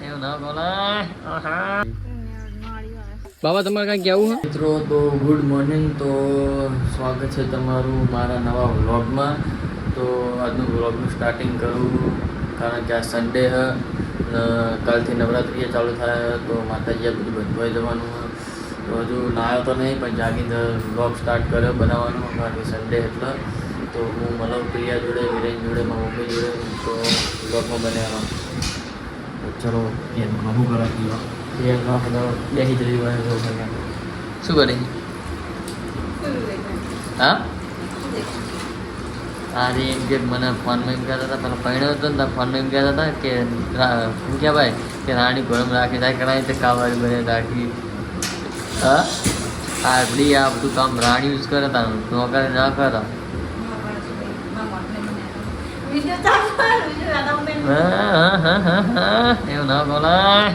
એવું ના બોલાય. બાબા તમારે કાંઈ કહેવું હે? મિત્રો તો ગુડ મોર્નિંગ. તો સ્વાગત છે તમારું મારા નવા વ્લોગમાં. તો આજનું વ્લોગનું સ્ટાર્ટિંગ કરું કારણ કે આ સન્ડે હે, કાલથી નવરાત્રિ ચાલુ થાય તો માતાજી આ બધું બંધવાઈ જવાનું હોય. તો હજુ નાયો તો નહીં પણ જાગીને વ્લોગ સ્ટાર્ટ કર્યો બનાવવાનો કારણ કે સન્ડે એટલે. તો હું મલવ પ્રિયા જોડે, વિરેન જોડે, મારા મમ્મી જોડે તો વ્લોગમાં બનાવવાનો. તો ચલો એમ શું કરા બેસી જઈ હોય શું કરે? હા અરે એમ કે મને ફોનમાં એમ કહેતા હતા પેલા પહેણ્યો હતો ને ફોનમાં એમ કહેતા હતા કે શું કહેવાય કે રાણી ગરમ રાખી થાય કરાય તો કાવાળી બને રાખી. હા આપણી આ બધું કામ રાણી યુઝ કરે તા નોકરી ના કરતા. એવું ના બોલાય.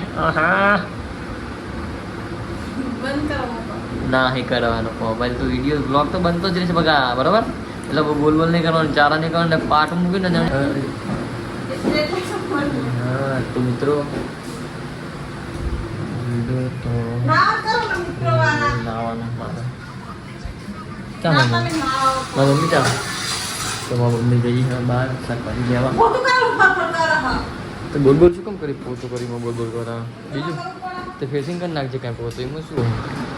ના નહીં કરવાનો મોબાઈલ તો વિડીયો બ્લોગ તો બનતો જ રહેશે બગા બરાબર. એટલે બોલ નહીં કરવાનું, ચારા નહીં કરવાનું, પાઠ મૂકીને જાણે. હા તો મિત્રો નાવાનું મારે ક્યાં મારા મમ્મી ક્યાં? તો મારા મમ્મી ગઈ હા બહાર શાકભાજી લેવા. તો બોલ શું કામ કરી પોતું કરી બોલ કરા બીજું તો ફેસિંગ કરી નાખજે કાંઈ પોતું એમાં શું.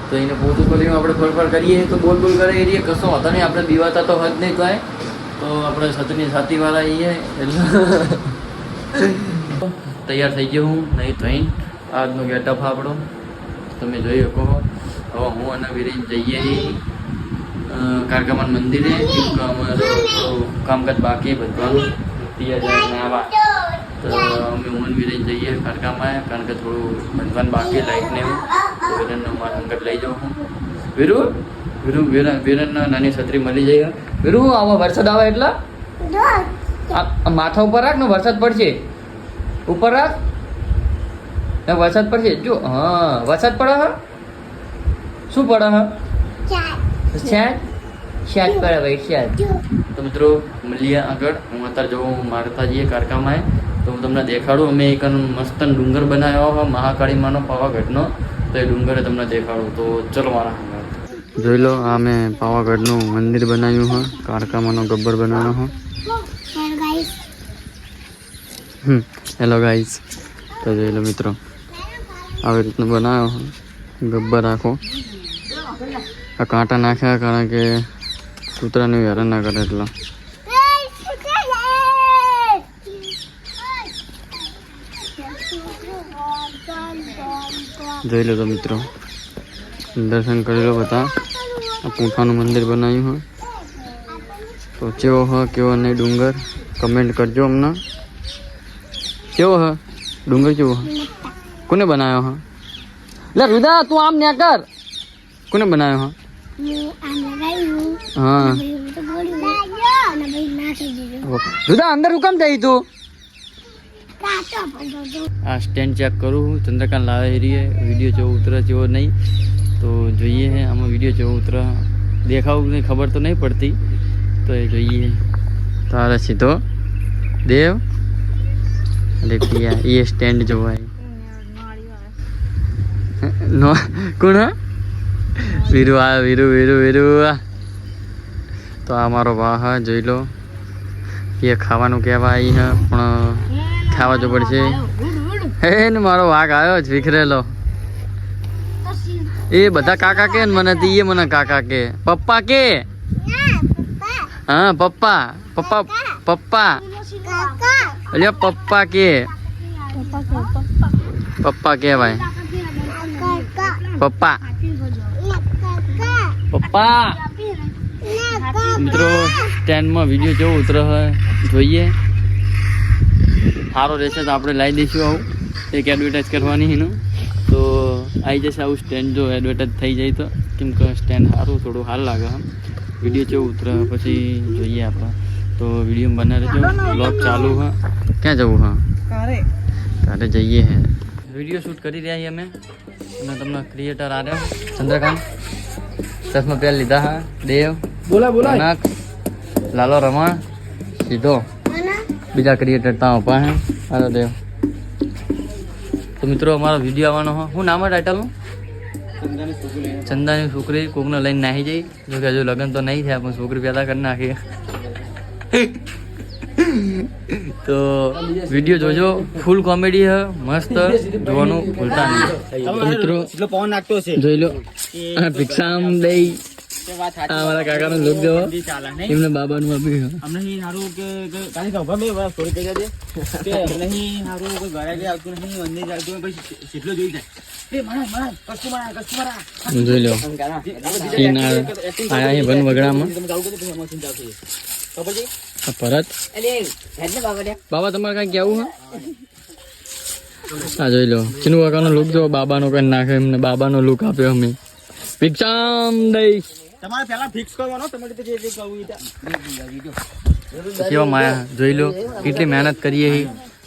તો એને પોતું કરીને આપણે ફરફર કરીએ તો બોલ કરે એ કશો હતો નહીં. આપણે બીવાતા તો હદ નહીં થાય તો આપણે છતની છાતીવાળા આવીએ એટલે તૈયાર થઈ ગયો હું નહીં થઈને. આજનો ગેટઅપ આપણો તમે જોઈ શકો. હવે હું અને વિરેન જઈએ કારકામાન મંદિરે. અમારું કામકાજ બાકી બધવાનું તૈયાર જાય આવા તો અમે હું વિરેન જઈએ કારકામાં કારણ કે થોડું બંધવાનું બાકી લાઈટને એવું. તો વિરેનનો મારા અંગત લઈ જાઉં હું. વિરેન નાની છત્રી મળી જાય. વીરુ આમાં વરસાદ આવે એટલે માથા ઉપર રાખ ને વરસાદ પડશે. ઉપર રાખ ને વરસાદ પડશે. જો હા વરસાદ પડે હા શું પડે હા શાદ પડે ભાઈ શાદ. તો મિત્રો મળીએ આગળ. હું અત્યારે જવું મારતા જઈએ કારકામાં તો હું તમને દેખાડું. અમે એક મસ્ત ડુંગર બનાવ્યો હોય મહાકાળીમાનો પાવાગઢનો તો એ ડુંગરે તમને દેખાડું. તો ચલો મારા જોઈ લો. આ મેં પાવાગઢનું મંદિર બનાવ્યું હોય, કારકામાનો ગબ્બર બનાવ્યો હોય. Hello guys. તો જોઈ લો મિત્રો આવી રીતનું બનાવ્યો હોય ગબ્બર આખો. આ કાંટા નાખ્યા કારણ કે કૂતરાને હેરાન ના કરે એટલા. જોઈ લો તો મિત્રો દર્શન કરી લો બધા. આ પૂંઠાનું મંદિર બનાવ્યું હોય તો કેવો હોય કેવો નહીં ડુંગર કમેન્ટ કરજો અમને. કેવો હ ડુંગર કેવો હ કોને બનાવ્યો હ? લે રુદા તું આમ ન્યા કર. કોને બનાવ્યો હ? હા રુદા અંદર હું કામ જઈ તું? આ સ્ટેન્ડ ચેક કરું ચંદ્રકાંત લાવે રહીએ. વિડીયો જેવો ઉતરે જેવો નહીં તો જોઈએ હે. આમાં વિડીયો જેવો ઉતરે દેખાવું કંઈ ખબર તો નહીં પડતી તો એ જોઈએ. તારે સીધો દેવ અરે પિયા એ સ્ટેન્ડ જોવાય નો કોણ વીરુ આ વીરુ તો આ મારો વાહ જોઈ લો. એ ખાવાનું કહેવા આવી હે પણ ખાવા જો પડશે. હે ને મારો વાઘ આવ્યો જ વિખરેલો. એ બધા કાકા કે ને મને એ મને કાકા કે પપ્પા કે. હા પપ્પા અલ્યા પપ્પા કે પપ્પા કહેવાય પપ્પા. મિત્રો સ્ટેન્ડમાં વિડીયો જેવો ઉતરે હોય જોઈએ. સારો રહેશે તો આપણે લાવી દઈશું. આવું એક એડવર્ટાઈઝ કરવાની એનું તો આવી જશે આવું સ્ટેન્ડ. જો એડવર્ટાઈઝ થઈ જાય તો કેમ કે સ્ટેન્ડ સારું થોડું સારું લાગે. વિડીયો જેવું ઉતરે પછી જોઈએ આપણે. તો વિડીયો બનાવી રહેજો. બ્લોગ ચાલુ હા. ક્યાં જવું હા? કારે જઈએ હે. વિડીયો શૂટ કરી રહ્યા છીએ અમે અને તમને ક્રિએટર આવ્યો ચંદ્રકાંત ચશ્મા પહેર લીધા હા. દેવ બોલા લાલો રમણ સીધો બીજા ક્રિએટર તા ઉભા હે. હાલો દેવ તો મિત્રો અમારો વિડીયો આવવાનો હોય શું નામ ટાઇટલનું ચંદાની છોકરી કોકને લઈને નાહી જઈ જો કે હજુ લગ્ન તો નહીં થયા પણ છોકરી પેદા કરી નાખી તો વિડીયો જોજો ફૂલ કોમેડી હે મસ્ત જોવાનું ભૂલતા નહીં મિત્રો જોઈ લો ભિક્ષામ દઈ મારા કાકાનો લોક દેવો એમને બાબાનું આપ્યું અમને સારું કે કાંઈ ખબર નહીં થોડી કહી દે કે અમને સારું કોઈ ઘરે જે આવતું નહીં મંદિર આવતું પછી કેટલો જોઈ જાય જોઈ લો આયા વન વગડામાં પરત બાબા તમારે કઈ કેવું હે હા જોઈ લો ચીનુ કાકાનો લુક જો બાબાનો કઈ નાખે એમને બાબાનો લુક આપ્યો અમે ભિક્ષામ દઈ તમારે પહેલા ફિક્સ કરવાનો તમારે જે કહું કેવા માયા જોઈ લો કેટલી મહેનત કરીએ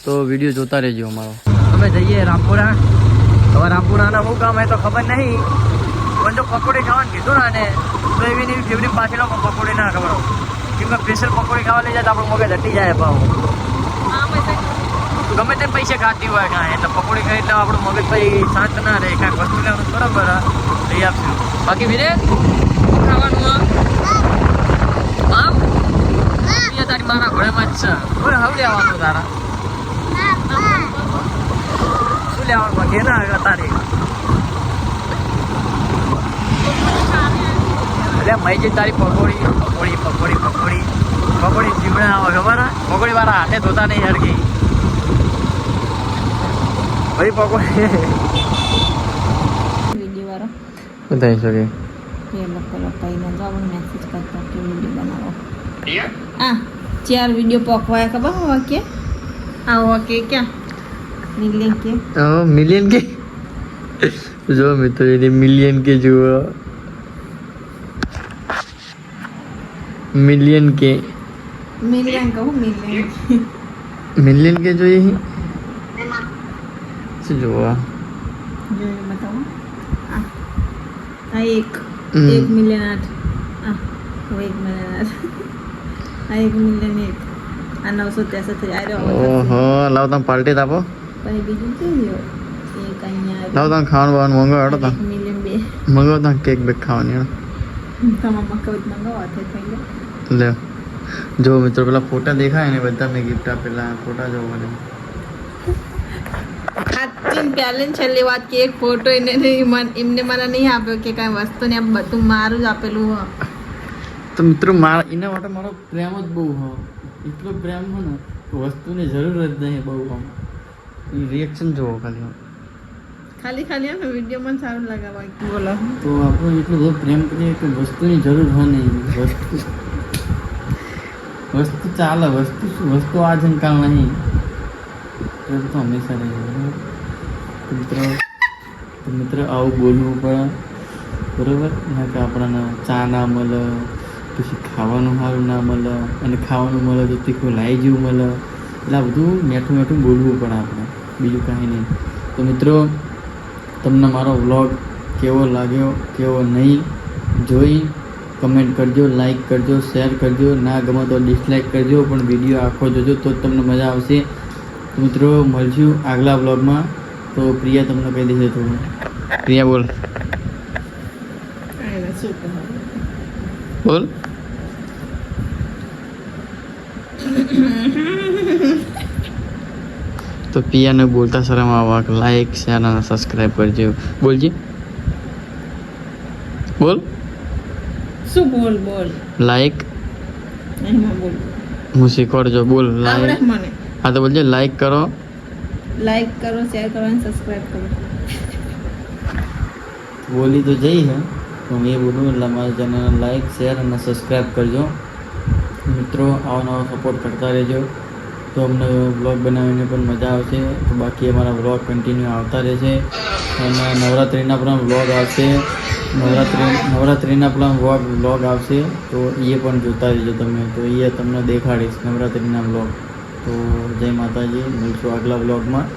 તો વિડીયો જોતા રહેજો અમારો અમે જઈએ રામપુરા હવે રામપુરાના શું કામ હોય તો ખબર નહીં પણ જો પકોડી ખાવાનું કીધું ને તો એવી એવી ફેવરિટ પાછળ પકોડી ના ખબર કેમ કે સ્પેશિયલ પકોડી ખાવા લઈ જાય તો આપણું મગજ હટી જાય ભાવ ગમે તે પૈસા ખાતી હોય કાંઈ એટલે પકોડી ખાઈ એટલે આપણું મગજ ભાઈ શાંત ના રહે કાંઈક વસ્તુ લેવાનું બરાબર લઈ આપશું બાકી વિરે ખાવાનું આમ તારી મારા ઘોડેમાં જ છે હવે લેવાનું તારા શું લેવાનું બાકી ના તારી એટલે મૈજી તારી પકોડી પકોડી પકોડી પકોડી પકોડી જીવડા આવે ખબર પકોડી વાળા હાથે ધોતા નહીં હરગી ભાઈ પકોડી બતાવી શકે ચાર વિડીયો પકવાય ખબર હોવા કે આવો કે ક્યાં મિલિયન કે જો મિત્રો એની મિલિયન કે જુઓ મિલિયન કે કહું મિલિયન કે જોઈએ શું જોવા જોઈએ બતાવો આ એક મિલિયન 8 1 મિલિયન 8 આ 1 મિલિયન 1 આ 963 આ રહ્યો ઓહો લાવ તમે પાર્ટી આપો પછી બીજું શું રહ્યો એક અહીંયા લાવ તમે ખાવાનું મંગાવો હેડો 1 મિલિયન 2 મંગાવો તમે કેક બેક ખાવાની હેડો તમારા મકવત મંગાવો હાથે ખાઈ લો લે જો મિત્રો પેલા ફોટા દેખાય ને બધા મેં ગિફ્ટ આપેલા ફોટા જો મને સાચી પહેલી છેલ્લી વાત કે એક ફોટો એમને મને નહીં આપ્યો કે કાંઈ વસ્તુ ને બધું મારું જ આપેલું હ તો મિત્રો મારા એના માટે મારો પ્રેમ જ બહુ હ એટલો પ્રેમ હોય ને વસ્તુની જરૂર જ નહીં બહુ આમ રિએક્શન જોવો ખાલી આમ વિડીયો મને સારું લગાવવા બોલો તો આપણે એટલો બધો પ્રેમ કરીએ કે વસ્તુની જરૂર હોય નહીં વસ્તુ ચાલે વસ્તુ આ જનકાળ નહીં તો હંમેશા રહે મિત્ર આવું બોલવું પડે બરાબર ના કે આપણને ચા ના મળે પછી ખાવાનું સારું ના મળે અને ખાવાનું મળે તો તીખું લાઈ જેવું મળે એટલે આ બધું મેઠું બોલવું પડે આપણે બીજું કાંઈ નહીં તો મિત્રો તમને મારો વ્લોગ કેવો લાગ્યો કેવો નહીં જોઈ કમેન્ટ કરજો લાઈક કરજો શેર કરજો ના ગમે તો ડિસલાઈક કરજો પણ વિડીયો આખો જોજો તો જ તમને મજા આવશે તો મિત્રો મળશું આગલા વ્લોગમાં તો પ્રિયા તમને કહી દેશે થોડું પ્રિયા બોલ તો પિયાને બોલતા શરમ આવા લાઈક શેર અને સબસ્ક્રાઈબ કરજો બોલજી બોલ શું બોલ લાઈક હું શીખવાડજો બોલ લાઈક હા તો બોલજો લાઈક કરો શેર કરો અને સબસ્ક્રાઇબ કરો બોલી તો જઈ હે તો હું એ બોલું એટલે મારા ચેનલને લાઈક શેર અને સબસ્ક્રાઈબ કરજો મિત્રો આવો નવો સપોર્ટ કરતા રહેજો તો અમને વ્લોગ બનાવીને પણ મજા આવશે તો બાકી અમારા વ્લોગ કન્ટિન્યુ આવતા રહેશે અને નવરાત્રિના પણ વ્લોગ આવશે નવરાત્રિના પણ વ્લોગ આવશે તો એ પણ જોતા રહેજો તમે તો એ તમને દેખાડીશ નવરાત્રિના વ્લોગ તો જય માતાજી મળશું આગલા વ્લોગમાં